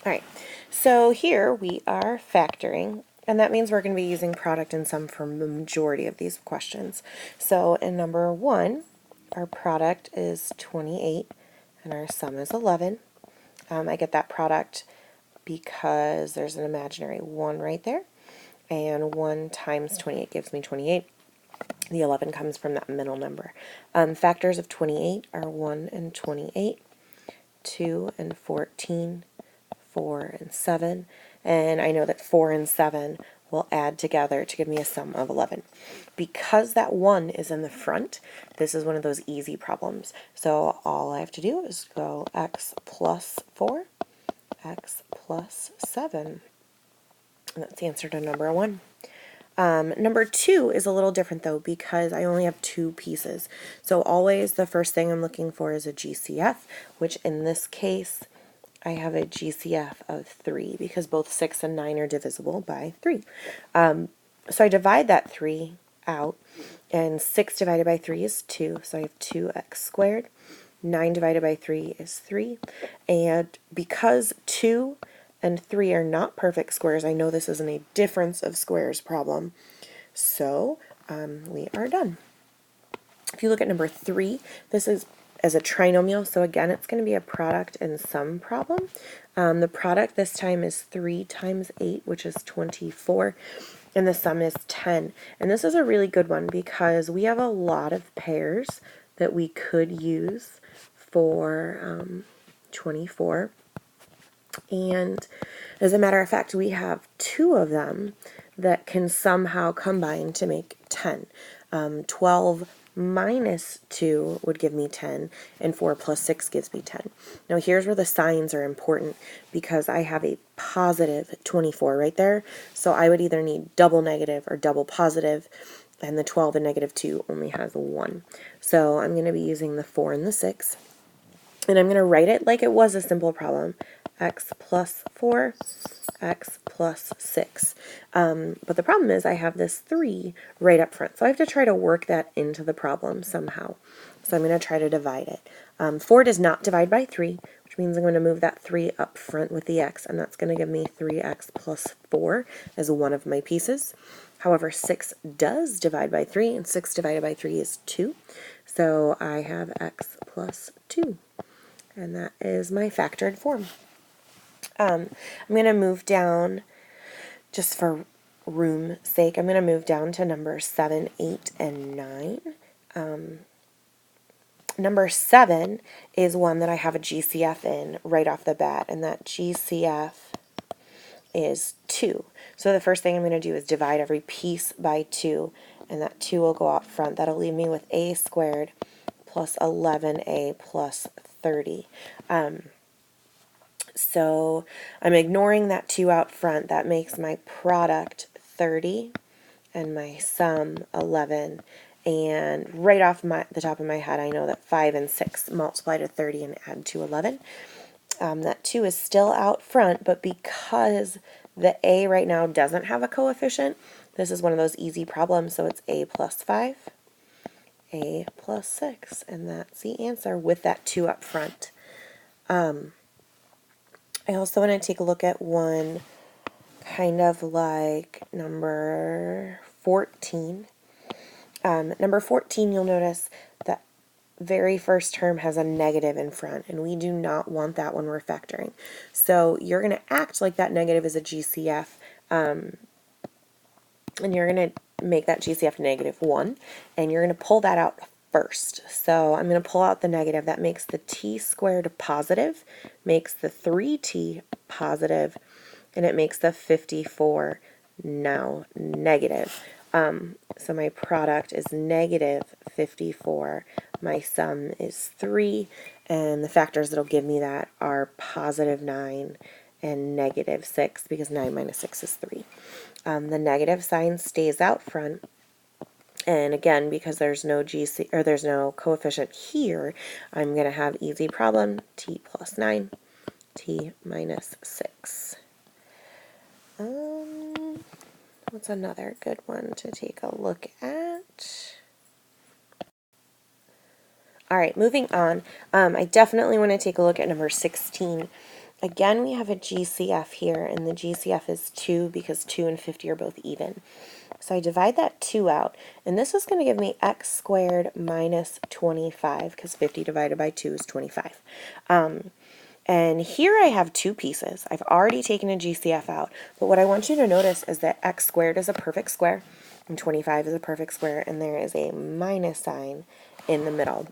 All right, so here we are factoring, and that means we're going to be using product and sum for the majority of these questions. So in number 1, our product is 28 and our sum is 11. I get that product because there's an imaginary 1 right there, and 1 times 28 gives me 28. The 11 comes from that middle number. Factors of 28 are 1 and 28, 2 and 14, 4 and 7, and I know that 4 and 7 will add together to give me a sum of 11. Because that 1 is in the front, this is one of those easy problems. So all I have to do is go x plus 4, x plus 7. And that's the answer to number 1. Number 2 is a little different though because I only have 2 pieces. So always the first thing I'm looking for is a GCF, which in this case I have a GCF of 3 because both 6 and 9 are divisible by 3. So I divide that 3 out, and 6 divided by 3 is 2, so I have 2x squared. 9 divided by 3 is 3, and because 2 and 3 are not perfect squares, I know this isn't a difference of squares problem, so we are done. If you look at number 3, this is as a trinomial, so again it's going to be a product and sum problem. The product this time is 3 times 8, which is 24, and the sum is 10. And this is a really good one because we have a lot of pairs that we could use for 24. And as a matter of fact, we have 2 of them that can somehow combine to make 10. 12 minus 2 would give me 10, and 4 plus 6 gives me 10. Now here's where the signs are important because I have a positive 24 right there, so I would either need double negative or double positive, and the 12 and negative 2 only has 1. So I'm going to be using the 4 and the 6, and I'm going to write it like it was a simple problem. X plus 4, x plus 6. But the problem is I have this 3 right up front, so I have to try to work that into the problem somehow. So I'm going to try to divide it. 4 does not divide by 3, which means I'm going to move that 3 up front with the x, and that's going to give me 3x plus 4 as one of my pieces. However, 6 does divide by 3, and 6 divided by 3 is 2. So I have x plus 2, and that is my factored form. I'm going to move down, just for room sake, I'm going to move down to number 7, 8, and 9. Number 7 is one that I have a GCF in right off the bat, and that GCF is 2. So the first thing I'm going to do is divide every piece by 2, and that 2 will go out front. That'll leave me with a squared plus 11a plus 30. So I'm ignoring that 2 out front. That makes my product 30 and my sum 11. And right off the top of my head, I know that 5 and 6 multiply to 30 and add to 11. That 2 is still out front, but because the a right now doesn't have a coefficient, this is one of those easy problems, so it's a plus 5, a plus 6, and that's the answer with that 2 up front. I also want to take a look at one kind of like number 14. Number 14, you'll notice that very first term has a negative in front, and we do not want that when we're factoring. So you're going to act like that negative is a GCF, and you're going to make that GCF negative 1, and you're going to pull that out first. So I'm going to pull out the negative. That makes the t squared positive, makes the 3t positive, and it makes the 54 now negative. So my product is negative 54. My sum is 3, and the factors that'll give me that are positive 9 and negative 6, because 9 minus 6 is 3. The negative sign stays out front. And again, because there's no there's no coefficient here, I'm going to have easy problem, t plus 9, t minus 6. What's another good one to take a look at? All right, moving on. I definitely want to take a look at number 16. Again, we have a GCF here, and the GCF is 2 because 2 and 50 are both even. So I divide that 2 out, and this is going to give me x squared minus 25, because 50 divided by 2 is 25. And here I have two pieces. I've already taken a GCF out, but what I want you to notice is that x squared is a perfect square, and 25 is a perfect square, and there is a minus sign in the middle.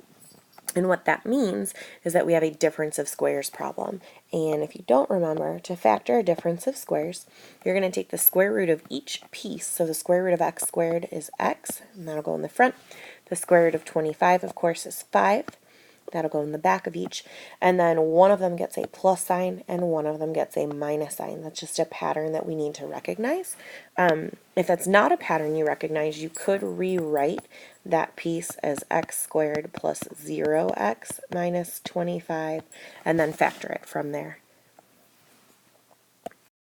And what that means is that we have a difference of squares problem. And if you don't remember, to factor a difference of squares, you're going to take the square root of each piece. So the square root of x squared is x, and that'll go in the front. The square root of 25, of course, is 5. That'll go in the back of each. And then one of them gets a plus sign and one of them gets a minus sign. That's just a pattern that we need to recognize. If that's not a pattern you recognize, you could rewrite that piece as x squared plus 0x minus 25 and then factor it from there.